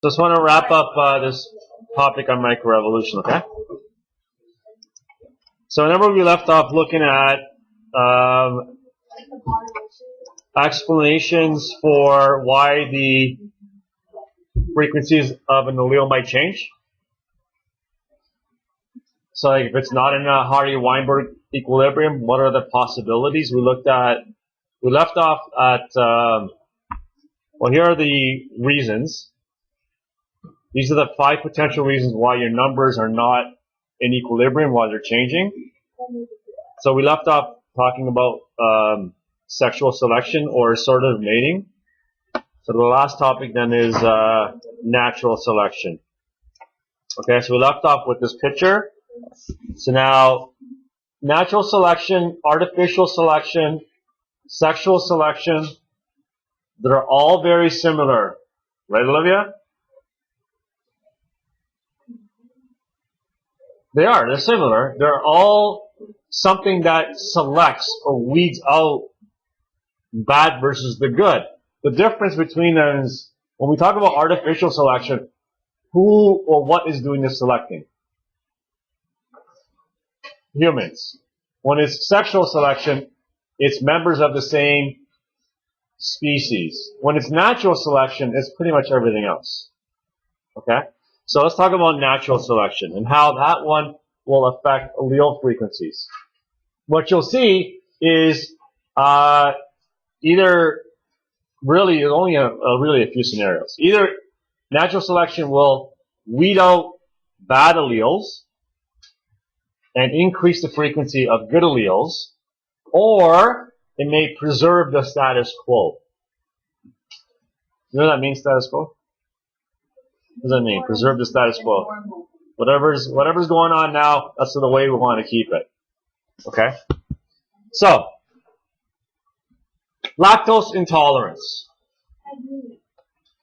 Just want to wrap up this topic on microevolution, okay? So remember we left off looking at explanations for why the frequencies of an allele might change. So like if it's not in a Hardy-Weinberg equilibrium, what are the possibilities? We left off at, well, here are the reasons. These are the 5 potential reasons why your numbers are not in equilibrium, why they're changing. So we left off talking about sexual selection or assortative mating. So the last topic then is natural selection. Okay, so we left off with this picture. So now, natural selection, artificial selection, sexual selection, they're all very similar. Right, Olivia? They're similar. They're all something that selects or weeds out bad versus the good. The difference between them is, when we talk about artificial selection, who or what is doing the selecting? Humans. When it's sexual selection, it's members of the same species. When it's natural selection, it's pretty much everything else. Okay? So let's talk about natural selection and how that one will affect allele frequencies. What you'll see is either really only really a few scenarios. Either natural selection will weed out bad alleles and increase the frequency of good alleles, or it may preserve the status quo. You know what that means, status quo? What does that mean? Preserve the status quo. Whatever's going on now, that's the way we want to keep it. Okay? So, lactose intolerance.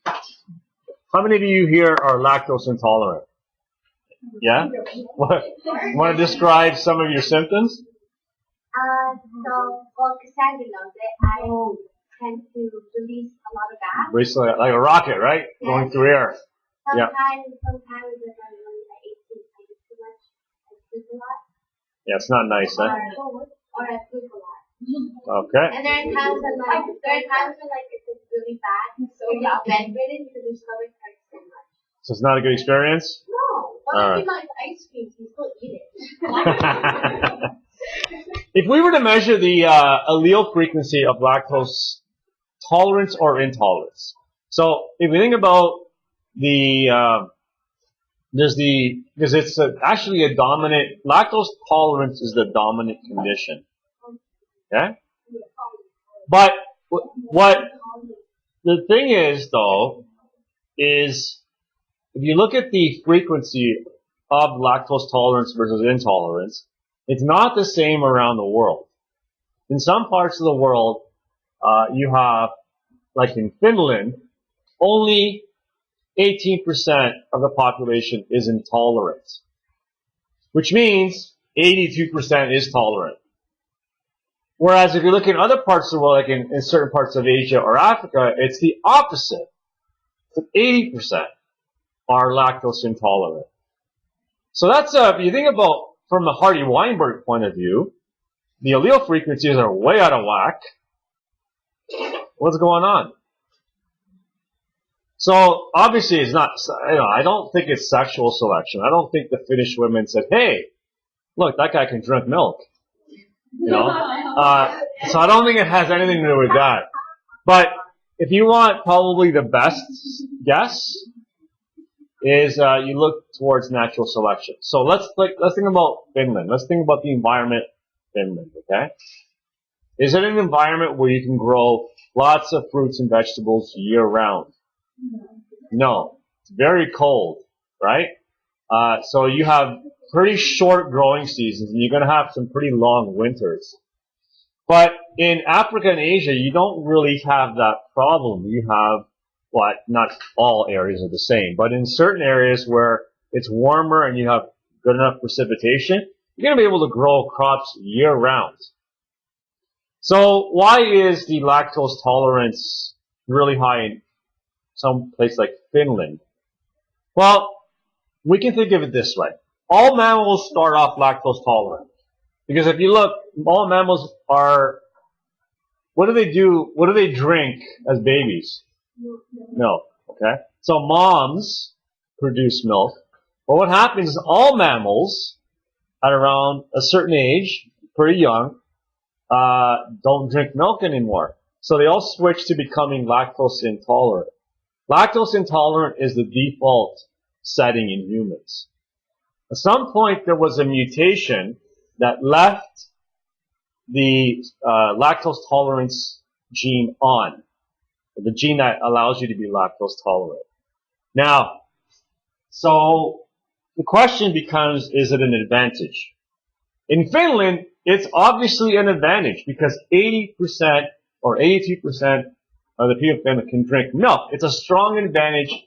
How many of you here are lactose intolerant? Yeah? Want to describe some of your symptoms? Well, Cassandra knows it. I tend to release a lot of gas. Basically, like a rocket, right? Yes. Going through air. Sometimes if I'm really, I eat too much, I sleep a lot. Yeah, it's not nice, huh? Or I sleep a lot. Okay. And there are times when it's really bad, so you get bedridden because your stomach hurts so much. So it's not a good experience? No. Well, if you like ice cream, you still eat it. If we were to measure the allele frequency of lactose tolerance or intolerance, so if we think about because it's actually a dominant, lactose tolerance is the dominant condition. Okay? But what the thing is, though, is if you look at the frequency of lactose tolerance versus intolerance, it's not the same around the world. In some parts of the world, you have, like in Finland, only 18% of the population is intolerant, which means 82% is tolerant. Whereas if you look in other parts of the world, like in certain parts of Asia or Africa, it's the opposite. So 80% are lactose intolerant. So that's, if you think about from the Hardy-Weinberg point of view, the allele frequencies are way out of whack. What's going on? So obviously it's not, I don't think it's sexual selection. I don't think the Finnish women said, hey, look, that guy can drink milk. So I don't think it has anything to do with that. But if you want probably the best guess is you look towards natural selection. So let's think about Finland. Let's think about the environment Finland, okay? Is it an environment where you can grow lots of fruits and vegetables year round? No. It's very cold, right? So you have pretty short growing seasons, and you're going to have some pretty long winters. But in Africa and Asia, you don't really have that problem. You have, well, not all areas are the same, but in certain areas where it's warmer and you have good enough precipitation, you're going to be able to grow crops year round. So why is the lactose tolerance really high in some place like Finland? Well, we can think of it this way. All mammals start off lactose tolerant. Because if you look, all mammals are, what do they do? What do they drink as babies? Milk. Okay? So moms produce milk. But what happens is all mammals at around a certain age, pretty young, don't drink milk anymore. So they all switch to becoming lactose intolerant. Lactose intolerant is the default setting in humans. At some point, there was a mutation that left the lactose tolerance gene on, the gene that allows you to be lactose tolerant. Now, so the question becomes, is it an advantage? In Finland, it's obviously an advantage because 80% or 82% of the people in Finland can drink milk. It's a strong advantage.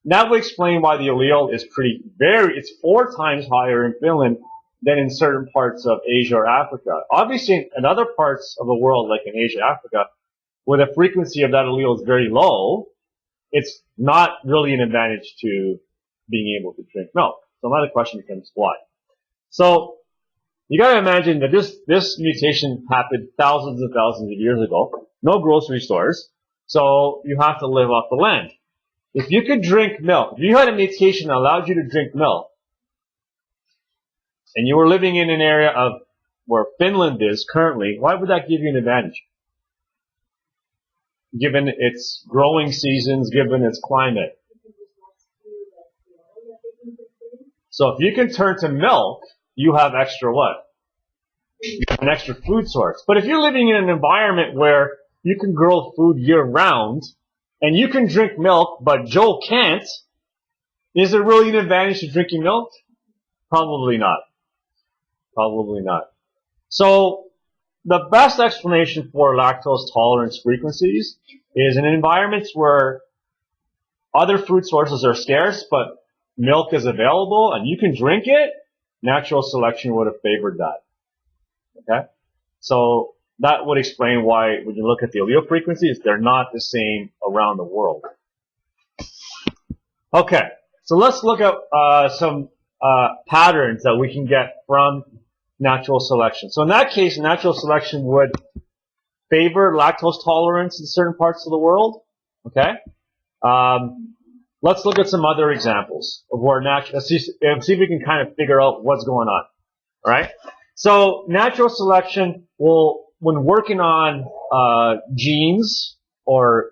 That would explain why the allele is it's 4 times higher in Finland than in certain parts of Asia or Africa. Obviously, in other parts of the world, like in Asia, Africa, where the frequency of that allele is very low, it's not really an advantage to being able to drink milk. So another question becomes why. So you got to imagine that this mutation happened thousands and thousands of years ago. No grocery stores, so you have to live off the land. If you could drink milk, if you had a mutation that allowed you to drink milk, and you were living in an area of where Finland is currently, why would that give you an advantage? Given its growing seasons, given its climate. So if you can turn to milk, you have extra what? You have an extra food source. But if you're living in an environment where you can grow food year round, and you can drink milk, but Joe can't, is there really an advantage to drinking milk? Probably not. Probably not. So the best explanation for lactose tolerance frequencies is in environments where other food sources are scarce, but milk is available and you can drink it, natural selection would have favored that. Okay? So that would explain why when you look at the allele frequencies, they're not the same around the world. Okay, so let's look at some patterns that we can get from natural selection. So in that case, natural selection would favor lactose tolerance in certain parts of the world. Okay? Let's look at some other examples of where let's see if we can kind of figure out what's going on. All right? So natural selection will, when working on genes or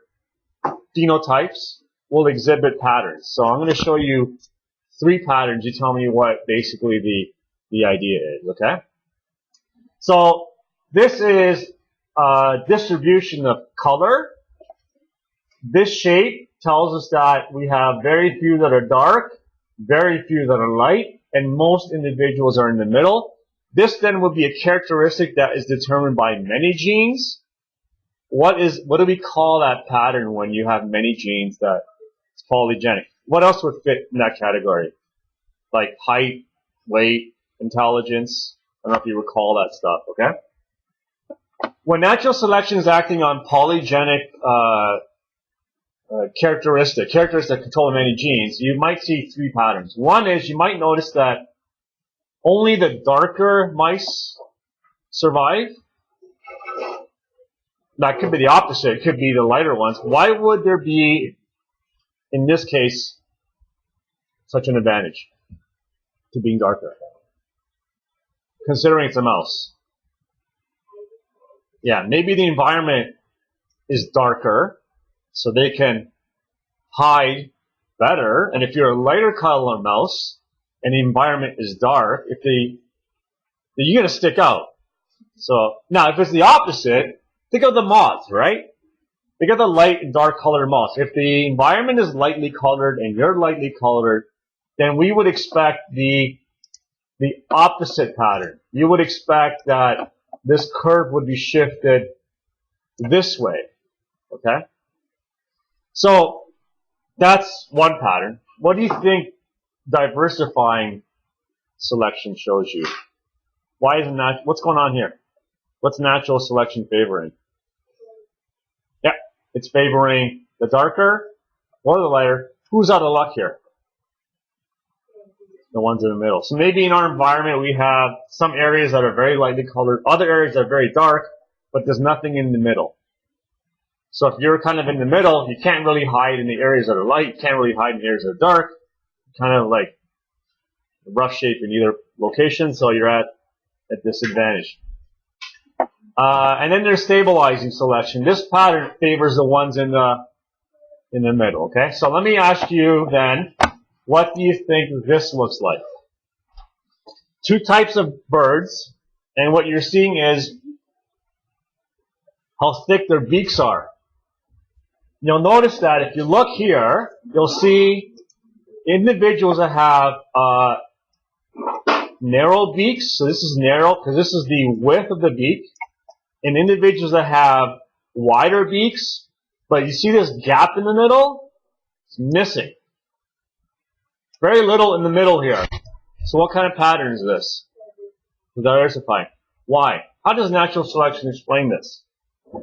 phenotypes, will exhibit patterns. So I'm going to show you 3 patterns. You tell me what basically the idea is, okay? So this is distribution of color. This shape tells us that we have very few that are dark, very few that are light, and most individuals are in the middle. This then would be a characteristic that is determined by many genes. What do we call that pattern when you have many genes that it's polygenic? What else would fit in that category? Like height, weight, intelligence. I don't know if you recall that stuff, okay? When natural selection is acting on polygenic characteristics that control many genes, you might see 3 patterns. One is you might notice that only the darker mice survive. That could be the opposite. It could be the lighter ones. Why would there be, in this case, such an advantage to being darker? Considering it's a mouse. Yeah, maybe the environment is darker, so they can hide better. And if you're a lighter color mouse and the environment is dark, you're going to stick out. So now, if it's the opposite, think of the moths, right? Think of the light and dark colored moths. If the environment is lightly colored and you're lightly colored, then we would expect the opposite pattern. You would expect that this curve would be shifted this way. Okay? So that's one pattern. What do you think diversifying selection shows you? Why isn't that? What's going on here? What's natural selection favoring? Yeah, it's favoring the darker or the lighter. Who's out of luck here? the ones in the middle. So maybe in our environment we have some areas that are very lightly colored, other areas that are very dark, but there's nothing in the middle. So if you're kind of in the middle, you can't really hide in the areas that are light, you can't really hide in the areas that are dark, kind of like rough shape in either location, so you're at a disadvantage. And then there's stabilizing selection. This pattern favors the ones in the middle, okay? So let me ask you then, what do you think this looks like? Two types of birds, and what you're seeing is how thick their beaks are. You'll notice that if you look here, you'll see individuals that have narrow beaks. So this is narrow because this is the width of the beak. And individuals that have wider beaks, but you see this gap in the middle? It's missing. Very little in the middle here. So what kind of pattern is this? Diversifying. Why? How does natural selection explain this? If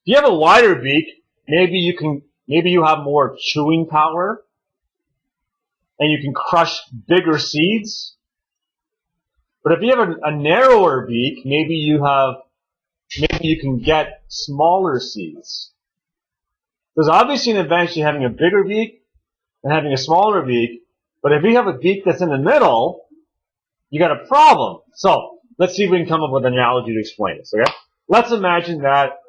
you have a wider beak, maybe you have more chewing power, and you can crush bigger seeds. But if you have a narrower beak, maybe you can get smaller seeds. There's obviously an advantage to having a bigger beak and having a smaller beak, but if you have a beak that's in the middle, you got a problem. So let's see if we can come up with an analogy to explain this. Okay? Let's imagine that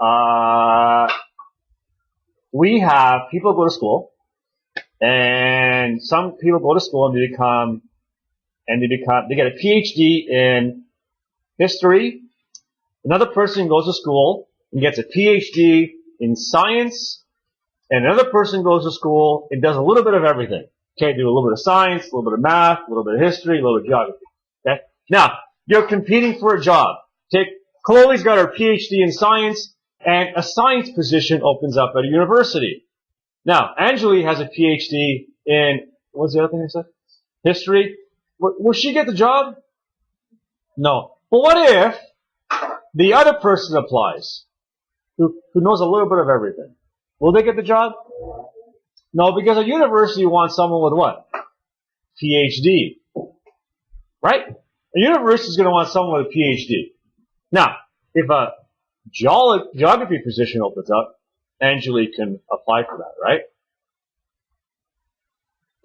we have people go to school, and some people go to school and they get a PhD in history. Another person goes to school and gets a PhD in science, and another person goes to school and does a little bit of everything. Okay, do a little bit of science, a little bit of math, a little bit of history, a little bit of geography. Okay? Now, you're competing for a job. Take Chloe's got her PhD in science, and a science position opens up at a university. Now, Angeli has a PhD in, what's the other thing I said? History. Will she get the job? No. But what if the other person applies, who knows a little bit of everything? Will they get the job? No, because a university wants someone with what? PhD. Right? A university is going to want someone with a PhD. Now, if a geography position opens up, Angeli can apply for that, right?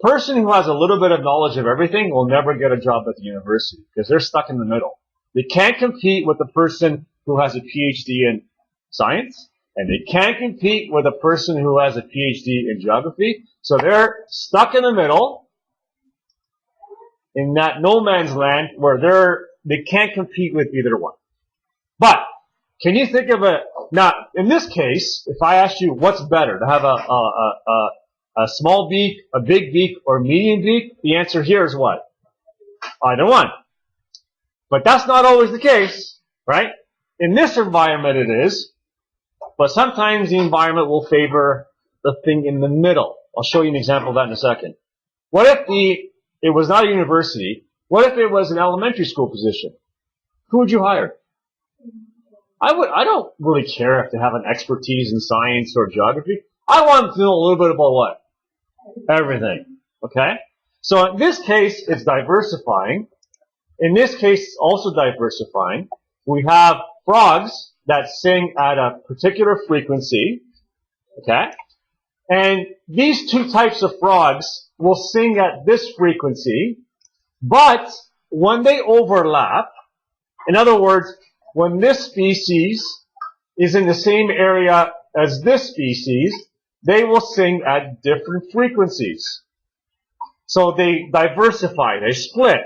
Person who has a little bit of knowledge of everything will never get a job at the university because they're stuck in the middle. They can't compete with the person who has a PhD in science, and they can't compete with a person who has a PhD in geography. So they're stuck in the middle in that no man's land where they can't compete with either one. But can you think of now, in this case, if I asked you what's better, to have a small beak, a big beak, or a medium beak, the answer here is what? Either one. But that's not always the case, right? In this environment it is, but sometimes the environment will favor the thing in the middle. I'll show you an example of that in a second. What if it was not a university? What if it was an elementary school position? Who would you hire? I don't really care if they have an expertise in science or geography. I want them to know a little bit about what? Everything. Okay? So in this case, it's diversifying. In this case, it's also diversifying. We have frogs that sing at a particular frequency. Okay? And these two types of frogs will sing at this frequency, but when they overlap, in other words, when this species is in the same area as this species, they will sing at different frequencies. So they diversify, they split.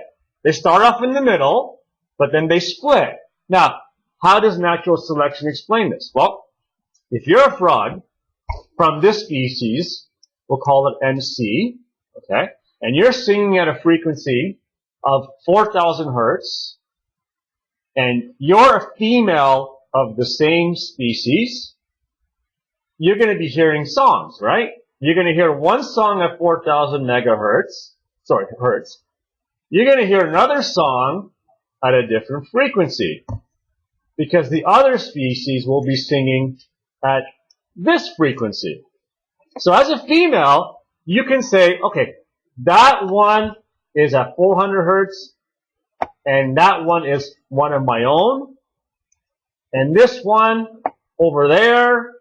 They start off in the middle, but then they split. Now, how does natural selection explain this? Well, if you're a frog from this species, we'll call it MC, okay, and you're singing at a frequency of 4,000 hertz, and you're a female of the same species, you're going to be hearing songs, right? You're going to hear one song at 4,000 megahertz, hertz. You're going to hear another song at a different frequency, because the other species will be singing at this frequency. So as a female, you can say, okay, that one is at 400 hertz, and that one is one of my own, and this one over there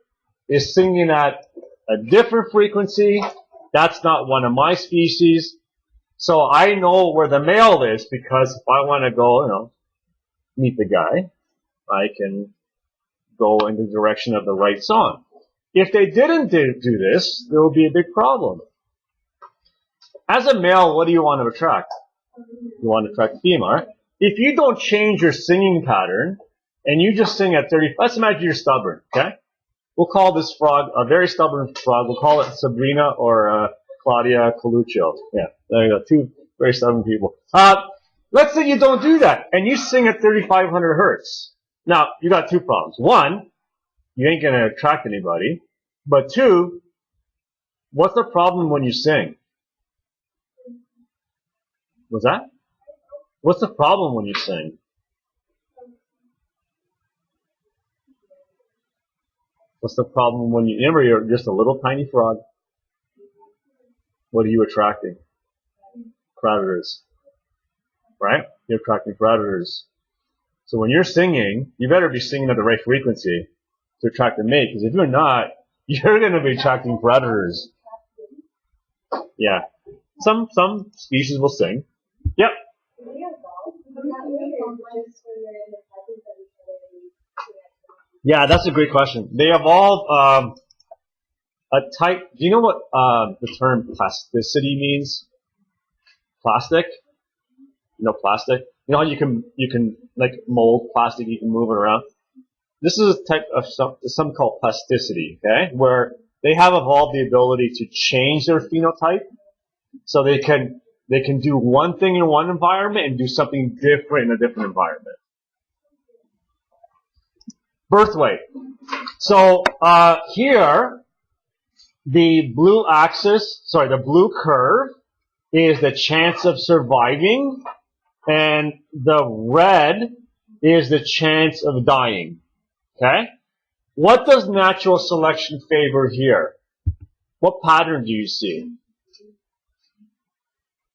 is singing at a different frequency. That's not one of my species. So I know where the male is, because if I want to go, meet the guy, I can go in the direction of the right song. If they didn't do this, there would be a big problem. As a male, what do you want to attract? You want to attract a female, right? If you don't change your singing pattern, and you just sing at 30, let's imagine you're stubborn, okay? We'll call this frog a very stubborn frog. We'll call it Sabrina or Claudia Coluccio. Yeah, there you go. Two very stubborn people. Let's say you don't do that, and you sing at 3,500 hertz. Now, you got two problems. One, you ain't going to attract anybody. But two, what's the problem when you sing? What's that? What's the problem when you sing? What's the problem when you, remember, you're just a little tiny frog? What are you attracting? Predators. Right? You're attracting predators. So when you're singing, you better be singing at the right frequency to attract a mate, because if you're not, you're going to be attracting predators. Yeah. Some species will sing. Yep. Yeah, that's a great question. They evolve a type. Do you know what the term plasticity means? Plastic. You know plastic. You know how you can like mold plastic. You can move it around. This is a type of something called plasticity. Okay, where they have evolved the ability to change their phenotype, so they can do one thing in one environment and do something different in a different environment. Birthweight. So here, the blue curve is the chance of surviving, and the red is the chance of dying. Okay? What does natural selection favor here? What pattern do you see?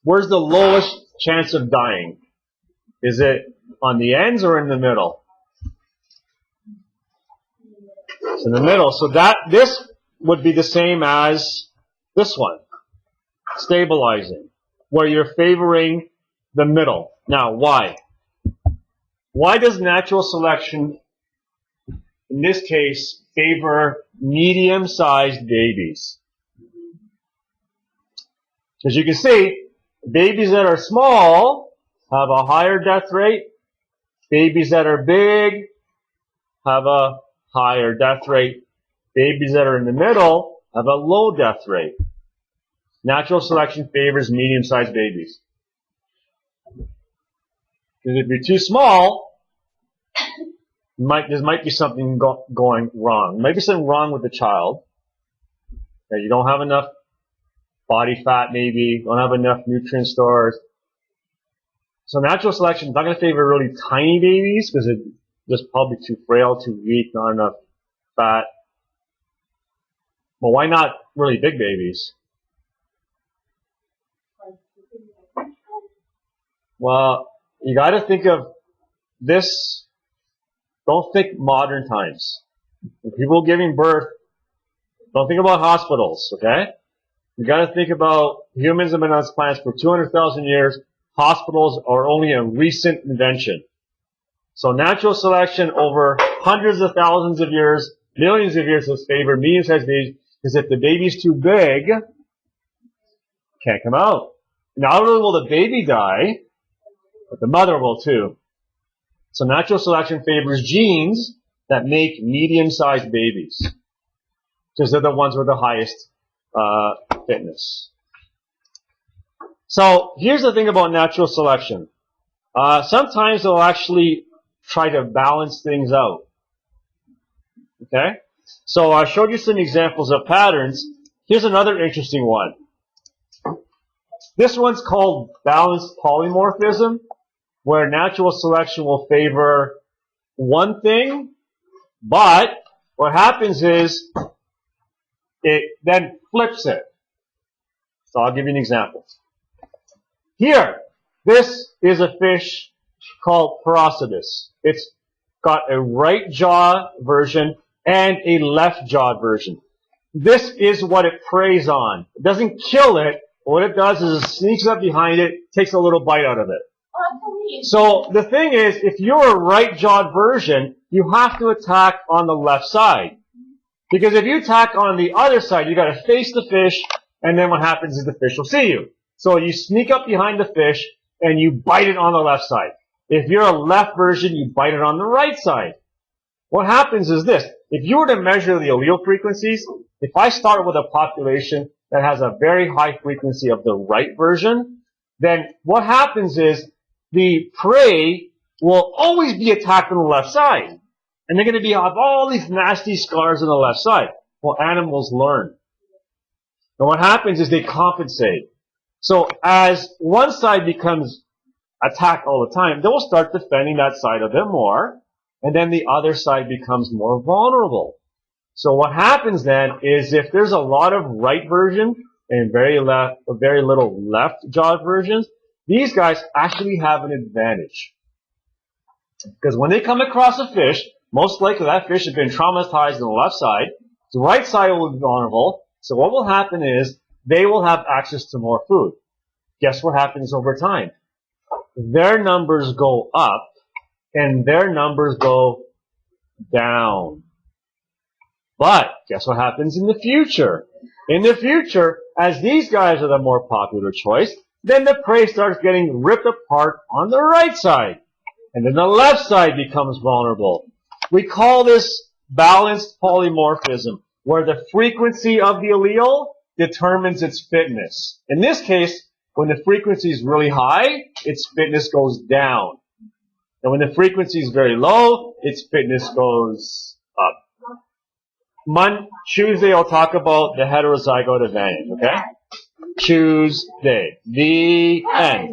Where's the lowest chance of dying? Is it on the ends or in the middle? It's in the middle. So this would be the same as this one. Stabilizing. Where you're favoring the middle. Now, why? Why does natural selection, in this case, favor medium-sized babies? As you can see, babies that are small have a higher death rate. Babies that are big have a higher death rate. Babies that are in the middle have a low death rate. Natural selection favors medium-sized babies. Because if you're too small, there might be something going wrong. There might be something wrong with the child. Okay, you don't have enough body fat, maybe. Don't have enough nutrient stores. So natural selection is not going to favor really tiny babies because they're just probably too frail, too weak, not enough fat. But why not really big babies? Well, you got to think of this. Don't think modern times. When people giving birth, don't think about hospitals, okay? You got to think about humans have been on this planet for 200,000 years. Hospitals are only a recent invention. So natural selection over hundreds of thousands of years, millions of years has favored medium-sized babies, because if the baby's too big, can't come out. Not only will the baby die, but the mother will too. So natural selection favors genes that make medium-sized babies, because they're the ones with the highest fitness. So here's the thing about natural selection. Sometimes they'll actually try to balance things out. Okay? So I showed you some examples of patterns. Here's another interesting one. This one's called balanced polymorphism, where natural selection will favor one thing, but what happens is it then flips it. So I'll give you an example. Here, this is a fish called Procedus. It's got a right jaw version and a left jaw version. This is what it preys on. It doesn't kill it. What it does is it sneaks up behind it, takes a little bite out of it. So the thing is, if you're a right-jawed version, you have to attack on the left side. Because if you attack on the other side, you got to face the fish, and then what happens is the fish will see you. So you sneak up behind the fish, and you bite it on the left side. If you're a left version, you bite it on the right side. What happens is this. If you were to measure the allele frequencies, if I start with a population that has a very high frequency of the right version, then what happens is the prey will always be attacked on the left side. And they're going to have all these nasty scars on the left side. Well, animals learn. And what happens is they compensate. So as one side becomes attacked all the time, they'll start defending that side a bit more, and then the other side becomes more vulnerable. So what happens then is if there's a lot of right version and very little left jaw versions, these guys actually have an advantage. Because when they come across a fish, most likely that fish has been traumatized on the left side, the right side will be vulnerable, so what will happen is they will have access to more food. Guess what happens over time? Their numbers go up, and their numbers go down. But guess what happens in the future? In the future, as these guys are the more popular choice, then the prey starts getting ripped apart on the right side. And then the left side becomes vulnerable. We call this balanced polymorphism, where the frequency of the allele determines its fitness. In this case, when the frequency is really high, its fitness goes down. And when the frequency is very low, its fitness goes up. Tuesday, I'll talk about the heterozygote advantage, okay? Tuesday. The end.